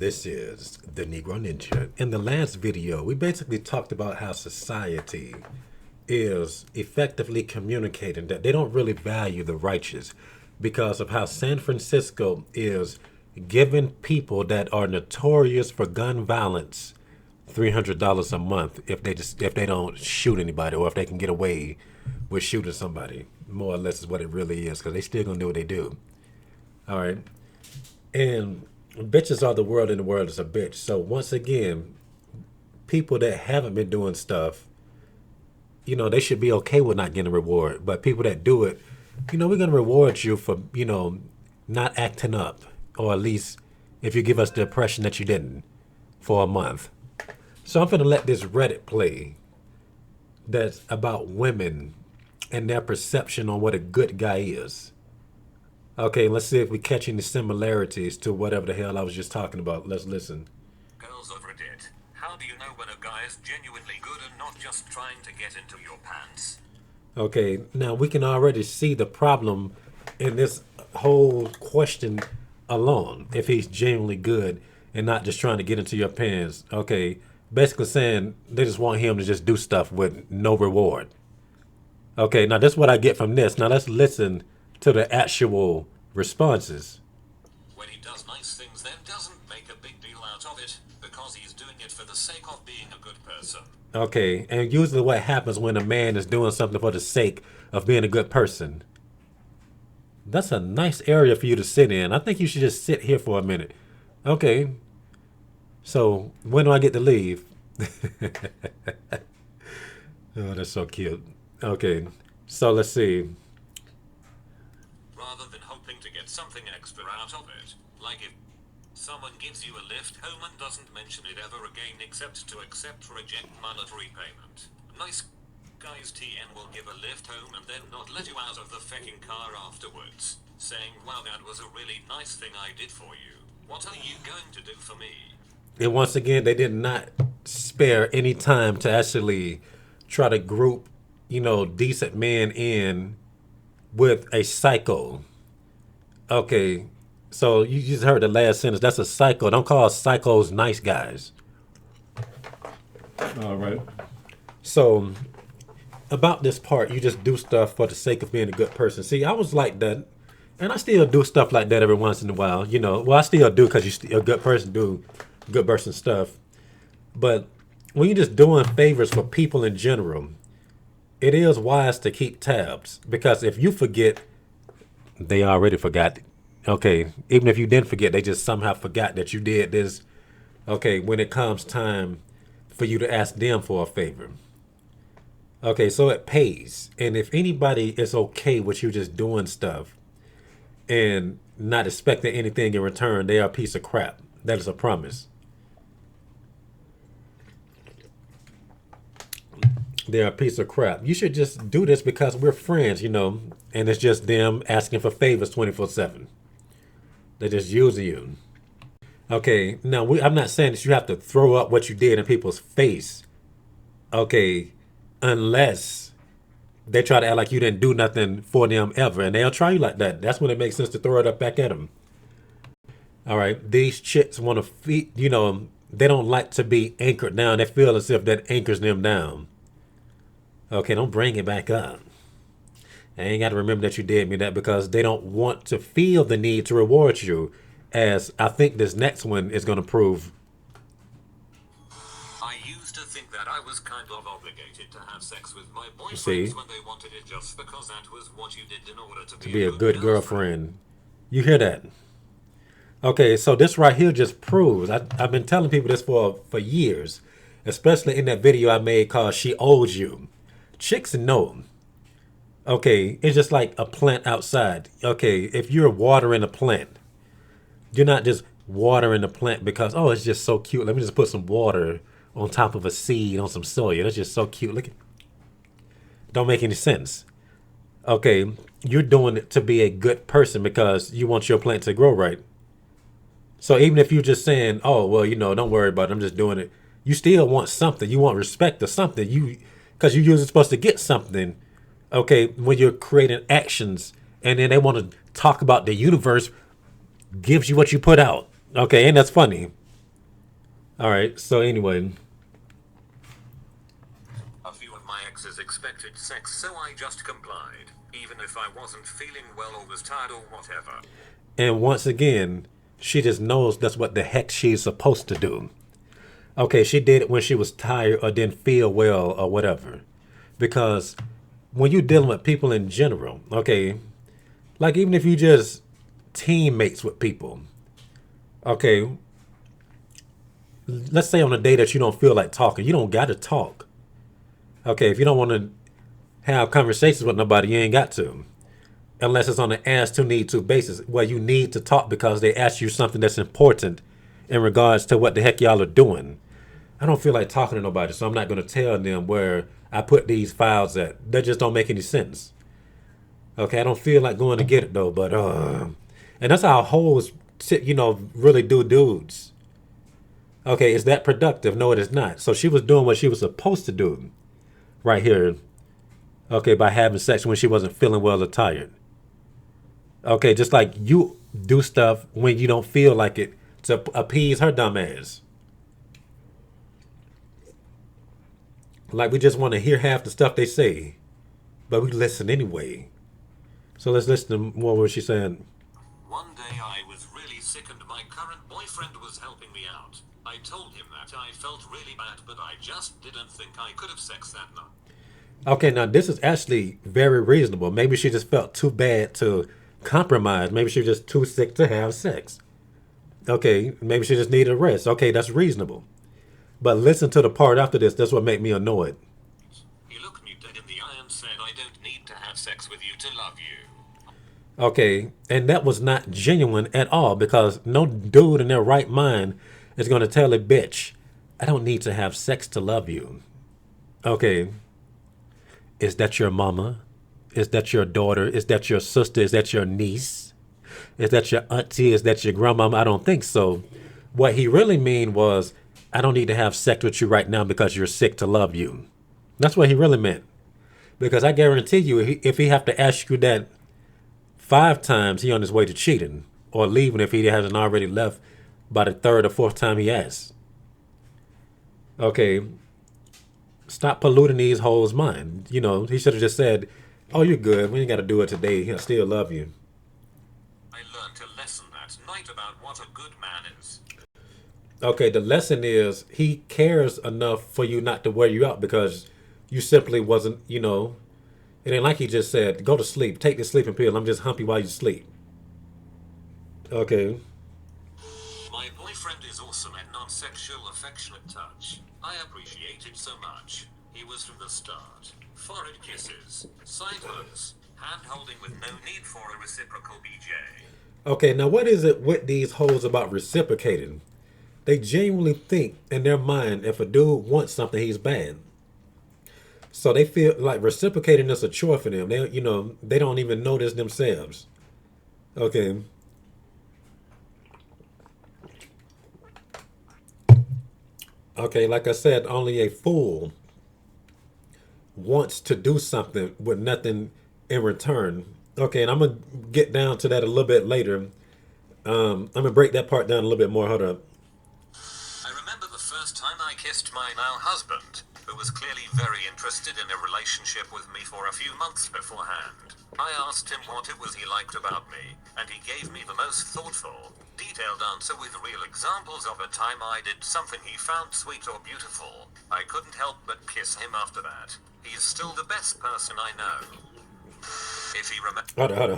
This is the Negro Ninja. In the last video, we basically talked about how society is effectively communicating that they don't really value the righteous because of how San Francisco is giving people that are notorious for gun violence $300 a month if they don't shoot anybody or if they can get away with shooting somebody. More or less is what it really is, because they still gonna do what they do. All right. And bitches are the world and the world is a bitch. So once again, people that haven't been doing stuff, they should be okay with not getting a reward. But people that do it, we're going to reward you for, not acting up. Or at least if you give us the impression that you didn't for a month. So I'm going to let this Reddit play that's about women and their perception on what a good guy is. Okay, let's see if we catch any similarities to whatever the hell I was just talking about. Let's listen. Girls over it. How do you know when a guy is genuinely good and not just trying to get into your pants? Okay, now we can already see the problem in this whole question alone. If he's genuinely good and not just trying to get into your pants. Okay, basically saying they just want him to just do stuff with no reward. Okay, now that's what I get from this. Now let's listen to the actual responses. When he does nice things, then doesn't make a big deal out of it because he's doing it for the sake of being a good person. Okay, and usually what happens when a man is doing something for the sake of being a good person. That's a nice area for you to sit in. I think you should just sit here for a minute. Okay, so when do I get to leave? Oh, that's so cute. Okay, so let's see. Rather than hoping to get something extra out of it, like if someone gives you a lift home and doesn't mention it ever again except to accept or reject monetary payment. Nice guys TN will give a lift home and then not let you out of the fecking car afterwards, saying, wow, that was a really nice thing I did for you. What are you going to do for me? And once again, they did not spare any time to actually try to group, decent men in with a psycho. Okay, so you just heard the last sentence. That's a psycho. Don't call psychos nice guys. All right. So about this part, you just do stuff for the sake of being a good person. See, I was like that, and I still do stuff like that every once in a while. Well, I still do because you're still a good person, do good person stuff. But when you're just doing favors for people in general, it is wise to keep tabs, because if you forget, they already forgot. Okay, even if you didn't forget, they just somehow forgot that you did this. Okay, when it comes time for you to ask them for a favor. Okay, so it pays. And if anybody is okay with you just doing stuff and not expecting anything in return, they are a piece of crap. That is a promise. They're a piece of crap. You should just do this because we're friends, and it's just them asking for favors 24/7. They're just using you. Okay, now I'm not saying that you have to throw up what you did in people's face. Okay, unless they try to act like you didn't do nothing for them ever, and they'll try you like that. That's when it makes sense to throw it up back at them. All right, these chicks want to feed, they don't like to be anchored down. They feel as if that anchors them down. Okay, don't bring it back up. I ain't got to remember that you did me that, because they don't want to feel the need to reward you, as I think this next one is going to prove. I used to think that I was kind of obligated to have sex with my boyfriends See? when they wanted it just because that was what you did in order to be a good girlfriend. You hear that? Okay, so this right here just proves. I've been telling people this for years, especially in that video I made called She Owes You. Chicks know. Okay, it's just like a plant outside. Okay, if you're watering a plant, you're not just watering the plant because, oh, it's just so cute. Let me just put some water on top of a seed on some soil. That's just so cute. Look at. Don't make any sense. Okay, you're doing it to be a good person because you want your plant to grow right. So even if you're just saying, oh, well, don't worry about it, I'm just doing it, you still want something. You want respect or something. Because you're usually supposed to get something, okay, when you're creating actions, and then they want to talk about the universe gives you what you put out. Okay, and that's funny. All right. So anyway, A few of my exes expected sex, so I just complied, even if I wasn't feeling well or was tired or whatever. and once again, she just knows that's what the heck she's supposed to do. Okay, she did it when she was tired or didn't feel well or whatever. Because when you're dealing with people in general, okay, like even if you just teammates with people, okay, let's say on a day that you don't feel like talking, you don't got to talk. Okay, if you don't want to have conversations with nobody, you ain't got to. Unless it's on an ask to need to basis where you need to talk because they ask you something that's important in regards to what the heck y'all are doing. I don't feel like talking to nobody, so I'm not going to tell them where I put these files at. That just don't make any sense. Okay, I don't feel like going to get it though, but and that's how hoes, really do dudes. Okay, is that productive? No, it is not. So she was doing what she was supposed to do right here. Okay, by having sex when she wasn't feeling well or tired. Okay, just like you do stuff when you don't feel like it to appease her dumb ass. Like we just want to hear half the stuff they say, but we listen anyway. So let's listen to more what she's saying. One day I was really sick and my current boyfriend was helping me out. I told him that I felt really bad, but I just didn't think I could have sex that night. Okay, now this is actually very reasonable. Maybe she just felt too bad to compromise. Maybe she was just too sick to have sex. Okay, maybe she just needed a rest. Okay, that's reasonable. But listen to the part after this. That's what made me annoyed. He looked me dead in the eye and said, I don't need to have sex with you to love you. Okay, and that was not genuine at all because no dude in their right mind is going to tell a bitch, I don't need to have sex to love you. Okay, is that your mama? Is that your daughter? Is that your sister? Is that your niece? Is that your auntie? Is that your grandmama? I don't think so. What he really mean was, I don't need to have sex with you right now because you're sick to love you. That's what he really meant. Because I guarantee you, if he have to ask you that 5 times, he on his way to cheating or leaving if he hasn't already left by the third or fourth time he asks. Okay, stop polluting these hoes' mind. He should have just said, "Oh, you're good. We ain't got to do it today. He'll still love you." I learned a lesson that night about what a good man is. Okay, the lesson is he cares enough for you not to wear you out because you simply wasn't. It ain't like he just said, "Go to sleep. Take the sleeping pill. I'm just humpy while you sleep." Okay. My boyfriend is awesome at non-sexual affectionate touch. I appreciate it so much. He was from the start. Forehead kisses, side hugs, hand holding with no need for a reciprocal BJ. Okay, now what is it with these hoes about reciprocating? They genuinely think in their mind if a dude wants something, he's bad. So they feel like reciprocating is a chore for them. They don't even notice themselves. Okay. Okay, like I said, only a fool wants to do something with nothing in return. Okay, and I'm gonna get down to that a little bit later. I'm gonna break that part down a little bit more. Hold up. I remember the first time I kissed my now husband, who was clearly very interested in a relationship with me for a few months beforehand. I asked him what it was he liked about me, and he gave me the most thoughtful, detailed answer with real examples of a time I did something he found sweet or beautiful. I couldn't help but kiss him after that. He's still the best person I know. If he remembers. Hold on.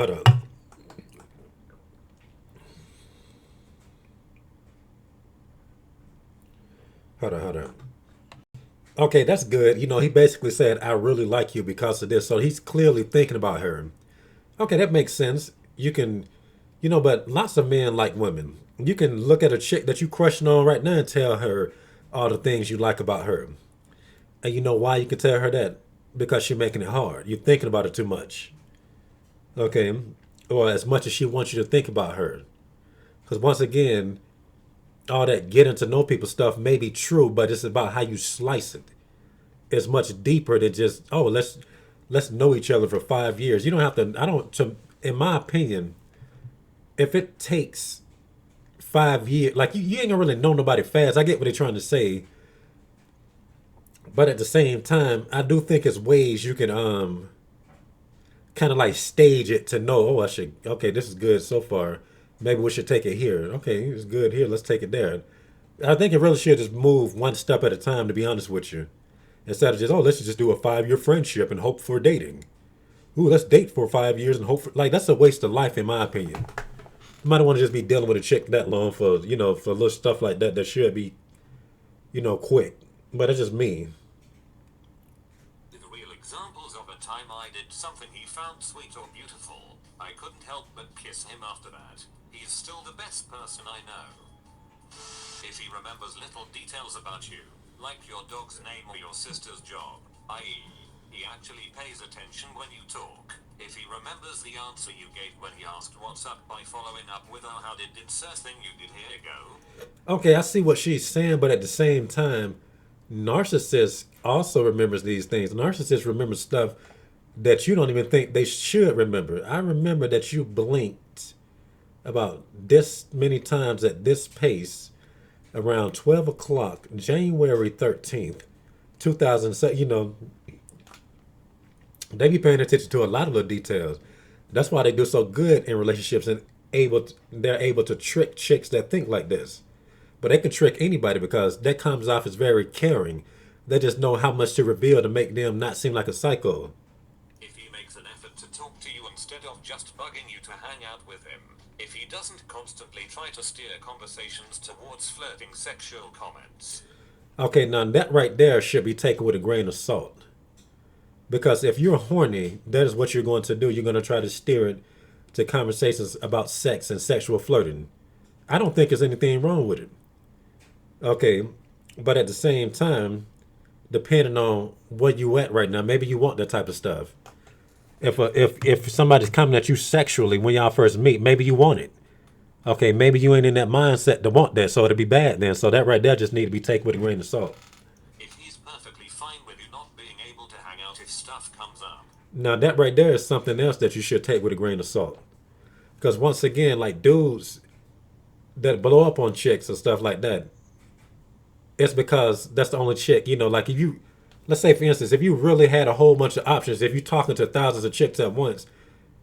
Hold on. Okay, that's good. He basically said, I really like you because of this. So he's clearly thinking about her. Okay, that makes sense. But lots of men like women. You can look at a chick that you crushing on right now and tell her all the things you like about her. And you know why you can tell her that? Because she's making it hard. You're thinking about it too much. Okay. Or as much as she wants you to think about her. Because once again, all that getting to know people stuff may be true, but it's about how you slice it. It's much deeper than just, oh, let's know each other for 5 years. You don't have to. I don't. In my opinion, if it takes 5 years, like you ain't gonna really know nobody fast. I get what they're trying to say, but at the same time, I do think it's ways you can kind of like stage it to know. Oh, I should. Okay, this is good so far. Maybe we should take it here. Okay, it's good here. Let's take it there. I think it really should just move one step at a time. To be honest with you, instead of just, oh, let's just do a 5 year friendship and hope for dating. Ooh, let's date for 5 years and hope for, like, that's a waste of life in my opinion. You might want to just be dealing with a chick that long for, for little stuff like that that should be, quick. But it's just me. The real examples of a time I did something he found sweet or beautiful. I couldn't help but kiss him after that. He's still the best person I know. If he remembers little details about you, like your dog's name or your sister's job, i.e., he actually pays attention when you talk. If he remembers the answer you gave when he asked what's up by following up with, oh, how did thing you did here go? Okay, I see what she's saying, but at the same time, narcissist also remembers these things. Narcissists remember stuff that you don't even think they should remember. I remember that you blinked about this many times at this pace around 12 o'clock, January 13th, 2007. They be paying attention to a lot of the details. That's why they do so good in relationships and they're able to trick chicks that think like this. But they can trick anybody because that comes off as very caring. They just know how much to reveal to make them not seem like a psycho. If he makes an effort to talk to you instead of just bugging you to hang out with him, if he doesn't constantly try to steer conversations towards flirting sexual comments. Okay, now that right there should be taken with a grain of salt. Because if you're horny, that is what you're going to do. You're going to try to steer it to conversations about sex and sexual flirting. I don't think there's anything wrong with it. Okay, but at the same time, depending on where you at right now, maybe you want that type of stuff. If somebody's coming at you sexually when y'all first meet, maybe you want it. Okay, maybe you ain't in that mindset to want that, so it'll be bad then. So that right there just need to be taken with a grain of salt. If he's perfectly fine with you not being able to hang out if stuff comes up. Now that right there is something else that you should take with a grain of salt. Because once again, like dudes that blow up on chicks and stuff like that, it's because that's the only chick, like if you, let's say for instance, if you really had a whole bunch of options, if you're talking to thousands of chicks at once,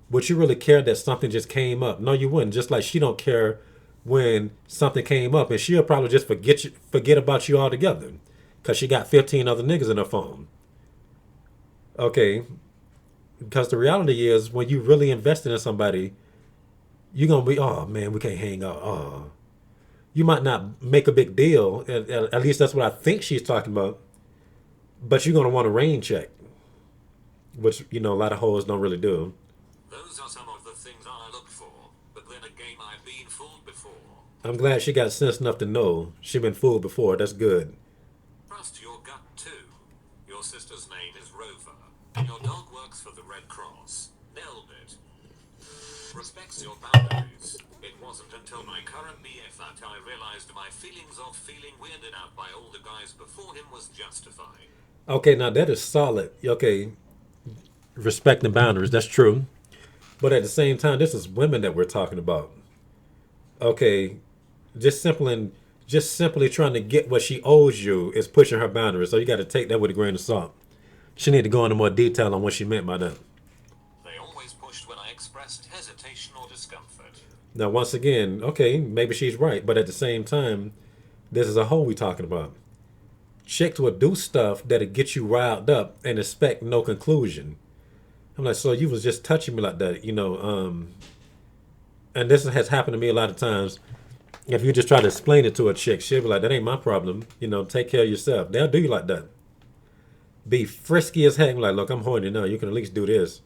would you really care that something just came up? No, you wouldn't. Just like she don't care when something came up, and she'll probably just forget about you altogether, because she got 15 other niggas in her phone. Okay, because the reality is, when you really invested in somebody, you're gonna be, oh man, we can't hang out. Oh, you might not make a big deal. At least that's what I think she's talking about. But you're gonna want a rain check, which a lot of hoes don't really do. Those are some of the things I look for, but then again, I've been fooled before. I'm glad she got sense enough to know she been fooled before. That's good. Trust your gut too. Your sister's name is Rover, and your dog works for the Red Cross. Nailed it. Respects your boundaries. It wasn't until my current BF that I realized my feelings of feeling weirded out by all the guys before him was justified. Okay, now that is solid. Okay, respecting boundaries. That's true. But at the same time, this is women that we're talking about. Okay, just simply trying to get what she owes you is pushing her boundaries. So you got to take that with a grain of salt. She need to go into more detail on what she meant by that. They always pushed when I expressed hesitation or discomfort. Now, once again, okay, maybe she's right, but at the same time, this is a hoe we talking about. Chicks will do stuff that'll get you riled up and expect no conclusion. I'm like, so you was just touching me like that, and this has happened to me a lot of times. If you just try to explain it to a chick, she'll be like, that ain't my problem. Take care of yourself. They'll do you like that. Be frisky as heck. Like, look, I'm horny now. You can at least do this.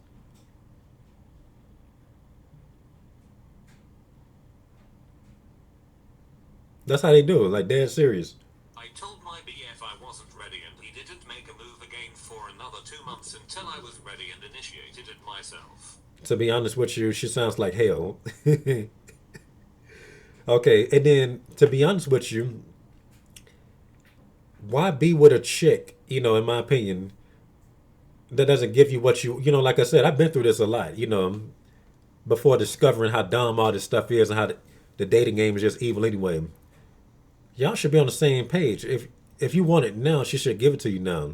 That's how they do it. Like, dead serious. I told my BF I wasn't ready and he didn't make a move again for another 2 months until I was ready and initiated it myself. To be honest with you, she sounds like hell. Okay, and then to be honest with you, why be with a chick, in my opinion, that doesn't give you what you, like I said, I've been through this a lot, before discovering how dumb all this stuff is and the dating game is just evil anyway. Y'all should be on the same page. If you want it now, she should give it to you now.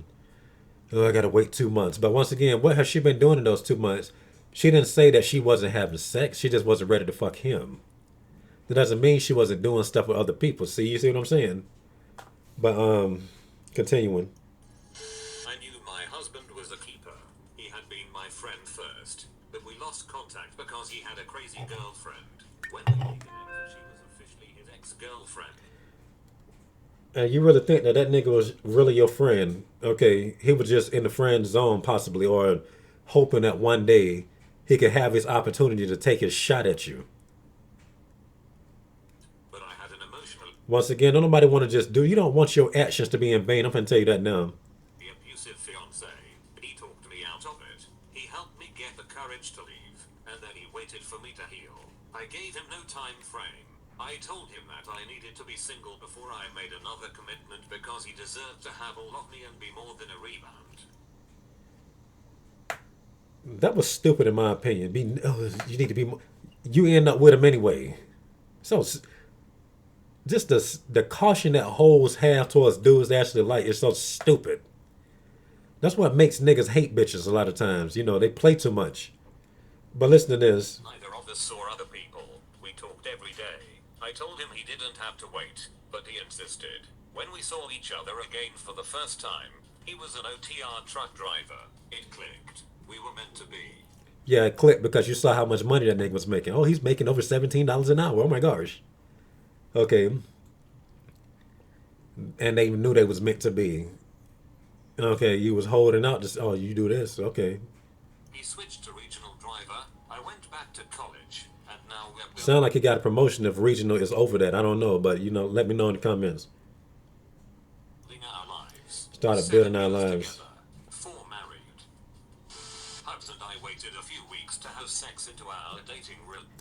Oh, I gotta wait 2 months. But once again, what has she been doing in those 2 months? She didn't say that she wasn't having sex. She just wasn't ready to fuck him. That doesn't mean she wasn't doing stuff with other people. See, you see what I'm saying? But continuing. I knew my husband was a keeper. He had been my friend first, but we lost contact because he had a crazy girlfriend. When we reconnected, she was officially his ex-girlfriend. And you really think that that nigga was really your friend? Okay, he was just in the friend zone possibly, or hoping that one day he could have his opportunity to take his shot at you. But I had an emotional, Once again, don't nobody want to just do. You don't want your actions to be in vain. I'm gonna tell you that now. abusive fiance. He talked me out of it. He helped me get the courage to leave, and then he waited for me to heal. I gave him no time frame. I told him that I needed to be single before I made another commitment because he deserved to have all of me and be more than a rebound. That was stupid in my opinion. You need to be. You end up with him anyway. So just the caution that hoes have towards dudes they actually like is so stupid. That's what makes niggas hate bitches a lot of times. You know, they play too much. But listen to this. Neither of us saw other people. We talked every day. I told him he didn't have to wait, but he insisted. When we saw each other again for the first time, he was an OTR truck driver. It clicked. We were meant to be. Yeah, it clicked because you saw how much money that nigga was making. Oh, he's making over $17 an hour. Oh my gosh. Okay. And they knew they was meant to be. Okay, you was holding out. Just oh, you do this. Okay. He switched to regional driver. I went back to college, and now we're Sound like he got a promotion if regional is over that. I don't know, but let me know in the comments. building our lives. Started 7 building our years lives. together. 4 married. Hugs and I waited a few weeks to have sex into our dating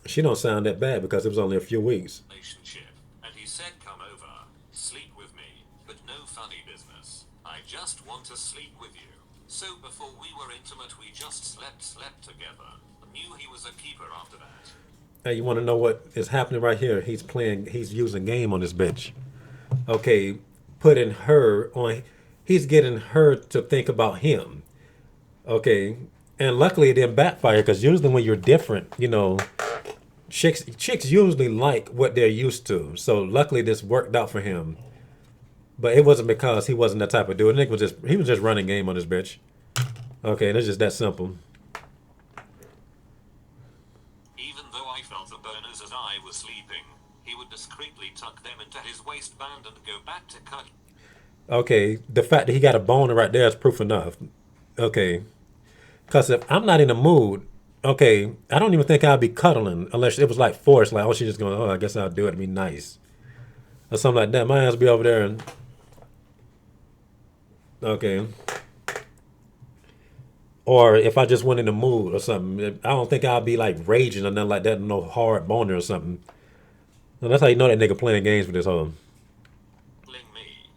She don't sound that bad because it was only a few weeks. relationship, and he said, "Come over, sleep with me, but no funny business. I just want to sleep with you." So before we were intimate, we just slept together. Knew he was a keeper after that. Hey, you want to know what is happening right here? He's using game on this bitch. Okay, putting her on. He's getting her to think about him. Okay, and luckily it didn't backfire because usually when you're different, chicks usually like what they're used to. So luckily this worked out for him. But it wasn't because he wasn't that type of dude. Nick was just running game on this bitch. Okay, and it's just that simple. Even though I felt the boners as I was sleeping, he would discreetly tuck them into his waistband and go back to cut. Okay, the fact that he got a boner right there is proof enough. Okay, because if I'm not in the mood, okay, I don't even think I'd be cuddling unless it was like forced. Like, oh, she's just going, oh, I guess I'll do it. It'd be nice. Or something like that. My ass be over there and, okay. Or if I just went in the mood or something, I don't think I'd be like raging or nothing like that. No hard boner or something. And that's how you know that nigga playing games with this hoe. Me.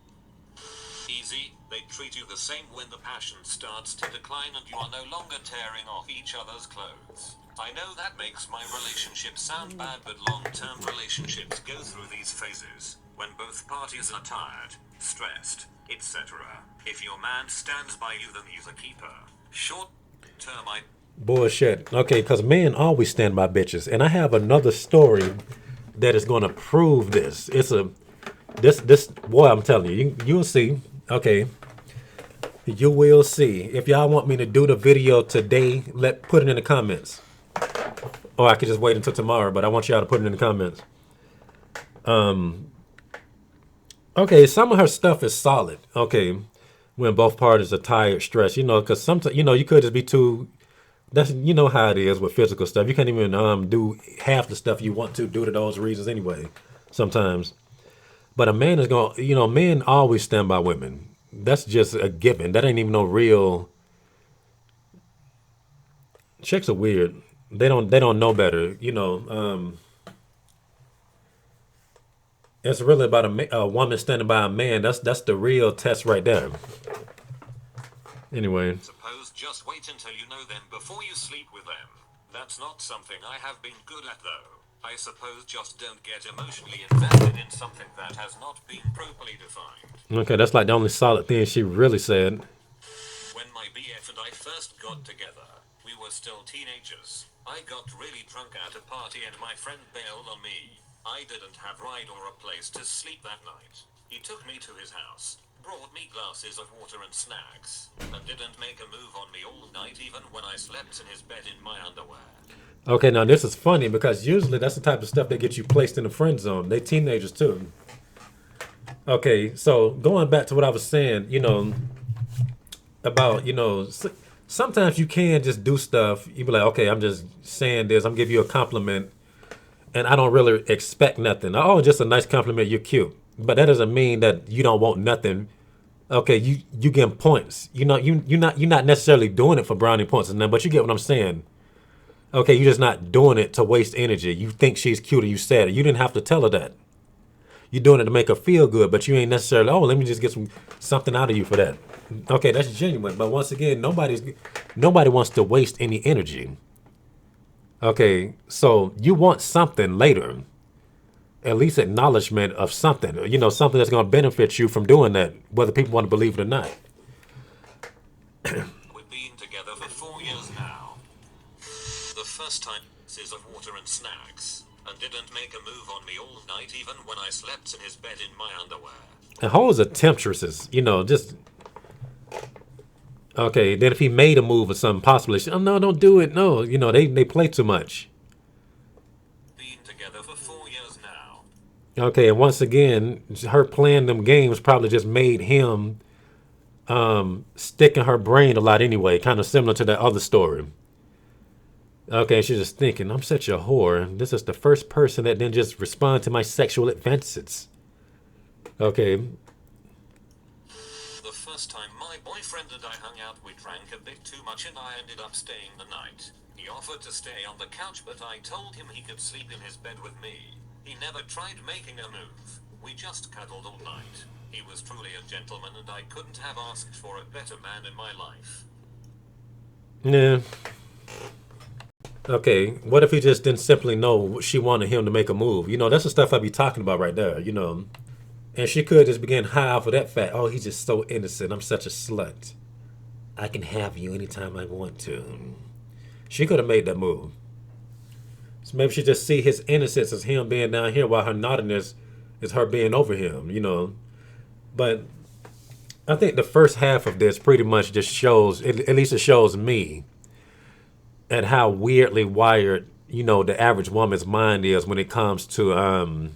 Easy, they treat you the same when the passion starts to decline and you are no longer tearing off each other's clothes. I know that makes my relationship sound bad, but long-term relationships go through these phases when both parties are tired, stressed, etc. If your man stands by you, then he's a keeper. Short term, Bullshit. Okay, because men always stand by bitches. And I have another story that is going to prove this. This boy, I'm telling you, you'll see. Okay. You will see. If y'all want me to do the video today, put it in the comments. Or I could just wait until tomorrow, but I want y'all to put it in the comments. Okay, some of her stuff is solid. Okay. When both parties are tired, stressed, because sometimes, you could just be too. That's how it is with physical stuff. You can't even do half the stuff you want to due to those reasons anyway. Sometimes, but a man is gonna, men always stand by women. That's just a given. That ain't even no real. Chicks are weird. They don't know better. It's really about a woman standing by a man. That's the real test right there. Anyway. Suppose just wait until you know them before you sleep with them. That's not something I have been good at though. I suppose just don't get emotionally invested in something that has not been properly defined. Okay, that's like the only solid thing she really said. When my BF and I first got together, we were still teenagers. I got really drunk at a party and my friend bailed on me. I didn't have ride or a place to sleep that night. He took me to his house, brought me glasses of water and snacks, and didn't make a move on me all night even when I slept in his bed in my underwear. Okay, now this is funny because usually that's the type of stuff that gets you placed in the friend zone. They teenagers too. Okay, so going back to what I was saying, about, sometimes you can just do stuff. You be like, okay, I'm just saying this. I'm giving you a compliment, and I don't really expect nothing. Oh, just a nice compliment. You're cute, but that doesn't mean that you don't want nothing. Okay, you getting points. You're not necessarily doing it for brownie points and then, but you get what I'm saying. Okay, you're just not doing it to waste energy. You think she's cute and you said it. You didn't have to tell her that. You're doing it to make her feel good, but you ain't necessarily, oh, let me just get something out of you for that. Okay, that's genuine. But once again, nobody wants to waste any energy. Okay, so you want something later, at least acknowledgement of something, something that's going to benefit you from doing that, whether people want to believe it or not. We've been together for 4 years now. The first time is of water and snacks, and didn't make a move on me all night even when I slept in his bed in my underwear. And hoes are temptresses, just okay. Then if he made a move or something, possibly, oh no, don't do it. No, they play too much. Been together for 4 years now. Okay, and once again, her playing them games probably just made him stick in her brain a lot anyway, kind of similar to that other story. Okay, she's just thinking, I'm such a whore. This is the first person that didn't just respond to my sexual advances. Okay. The first time my boyfriend and I hung out, we drank a bit too much and I ended up staying the night. He offered to stay on the couch, but I told him he could sleep in his bed with me. He never tried making a move. We just cuddled all night. He was truly a gentleman and I couldn't have asked for a better man in my life. Yeah. Okay, what if he just didn't simply know she wanted him to make a move? That's the stuff I be talking about right there. And she could just begin high off of that fact. Oh, he's just so innocent. I'm such a slut. I can have you anytime I want to. She could have made that move. So maybe she just see his innocence as him being down here while her naughtiness is her being over him. But I think the first half of this pretty much just shows, at least it shows me, and how weirdly wired, the average woman's mind is when it comes to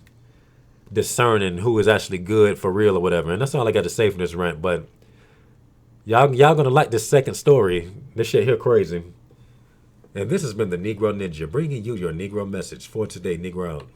discerning who is actually good for real or whatever. And that's all I got to say for this rant. But y'all gonna like this second story. This shit here crazy. And this has been the Negro Ninja, bringing you your Negro message for today, Negro out.